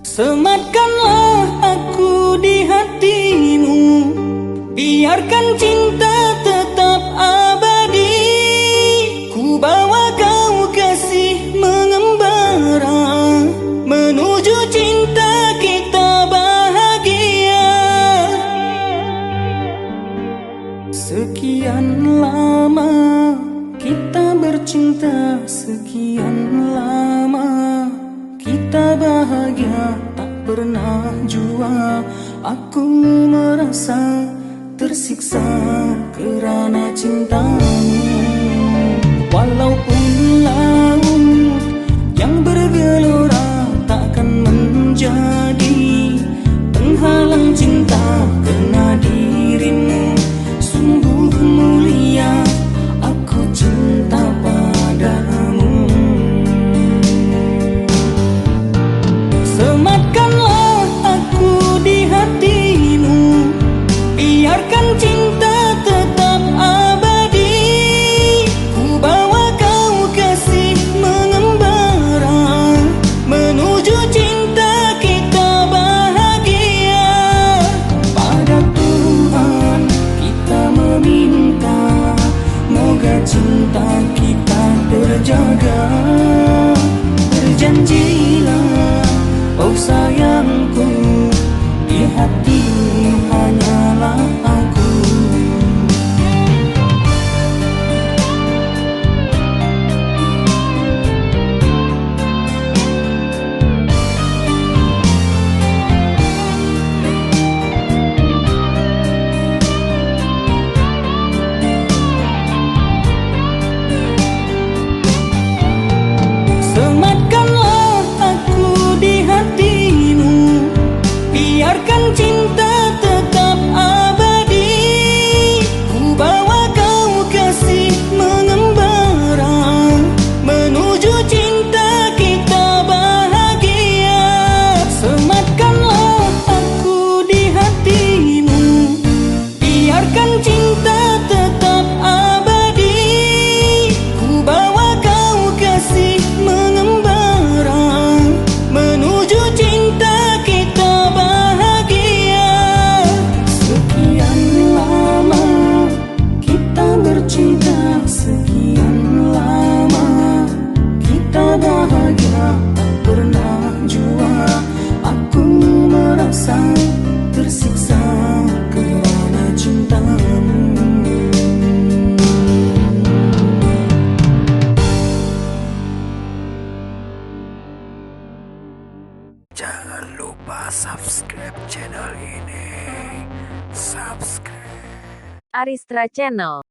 Sematkanlah aku di hatimu, biarkan cinta tetap abadi. Ku bawa kau kasih mengembara, menuju cinta kita bahagia. Sekian lama kita bercinta, sekian lama kita bahagia, tak pernah jua aku merasa tersiksa kerana cintamu. Walaupun laut yang bergelora takkan menjadi penghalang cinta, karena dirimu sungguh mulia, aku cinta padamu. Sematkanlah aku di hatimu, biarkan cinta tetap abadi. Ku bawa kau kasih mengembara, menuju cinta kita bahagia. Pada Tuhan kita meminta, moga cinta kita terjaga. Berjanjilah, oh sayangku, di hatimu hanyalah aku. Sematkanlah aku di hatimu, biarkan cinta tetap abadi. Ku bawa kau kasih mengembara, menuju cinta kita bahagia. Sematkanlah aku di hatimu, biarkan cinta tetap abadi. Ku bawa kau kasih mengembara, menuju cinta kita bahagia. Sekian lama kita bercinta, sekian lama kita bahagia, tak pernah jua aku merasa tersiksa kerana cintamu. Jangan lupa subscribe channel ini. Subscribe Aristra Channel.